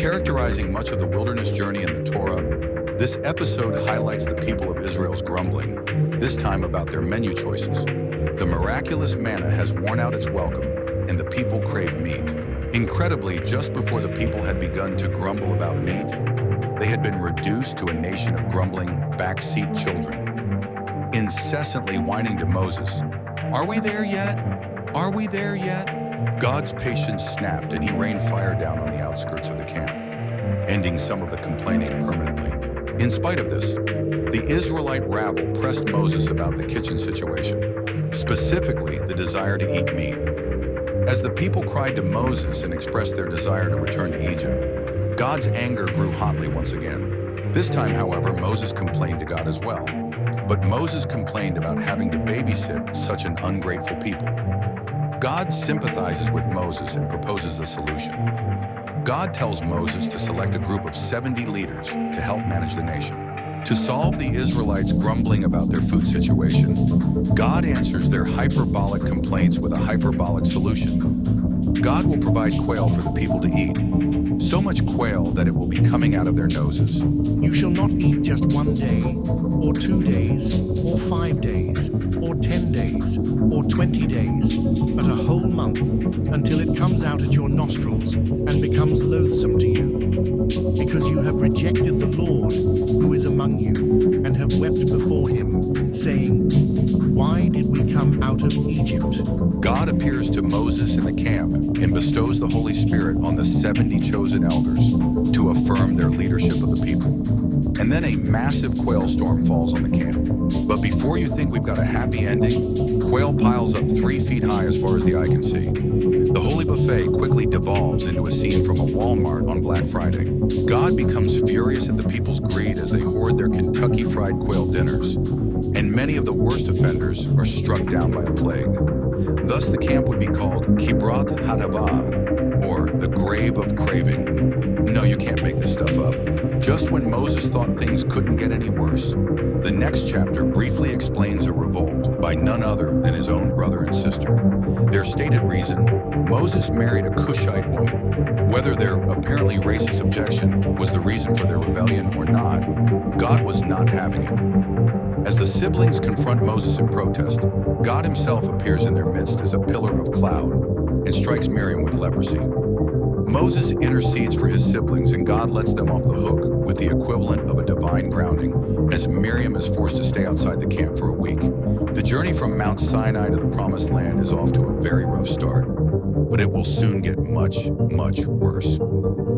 Characterizing much of the wilderness journey in the Torah, this episode highlights the people of Israel's grumbling, this time about their menu choices. The miraculous manna has worn out its welcome, and the people crave meat. Incredibly, just before the people had begun to grumble about meat, they had been reduced to a nation of grumbling, backseat children, incessantly whining to Moses, "Are we there yet? Are we there yet?" God's patience snapped, and he rained fire down on the outskirts of the camp, ending some of the complaining permanently. In spite of this, the Israelite rabble pressed Moses about the kitchen situation, specifically the desire to eat meat. As the people cried to Moses and expressed their desire to return to Egypt, God's anger grew hotly once again. This time, however, Moses complained to God as well. But Moses complained about having to babysit such an ungrateful people. God sympathizes with Moses and proposes a solution. God tells Moses to select a group of 70 leaders to help manage the nation. To solve the Israelites' grumbling about their food situation, God answers their hyperbolic complaints with a hyperbolic solution. God will provide quail for the people to eat, so much quail that it will be coming out of their noses. You shall not eat just 1 day, or 2 days, or 5 days, or 10 days, or 20 days, but a whole month, until it comes out at your nostrils and becomes loathsome to you, because you have rejected the Lord who is among you, and have wept before him, saying, "Why did we come out of Egypt?" God appears to Moses in the camp and bestows the Holy Spirit on the 70 chosen elders to affirm their leadership of the people. And then a massive quail storm falls on the camp. But before you think we've got a happy ending, quail piles up 3 feet high as far as the eye can see. The holy buffet quickly devolves into a scene from a Walmart on Black Friday. God becomes furious at the people's greed as they hoard their Kentucky Fried Quail dinners, and many of the worst offenders are struck down by a plague. Thus the camp would be called tthe, or the grave of craving. No, you can't make this stuff up. Just when Moses thought things couldn't get any worse, the next chapter briefly explains a revolt by none other than his own brother and sister. Their stated reason: Moses married a Cushite woman. Whether their apparently racist objection was the reason for their rebellion or not, God was not having it. As the siblings confront Moses in protest, God himself appears in their midst as a pillar of cloud and strikes Miriam with leprosy. Moses intercedes for his siblings, and God lets them off the hook with the equivalent of a divine grounding as Miriam is forced to stay outside the camp for a week. The journey from Mount Sinai to the Promised Land is off to a very rough start, but it will soon get much, much worse.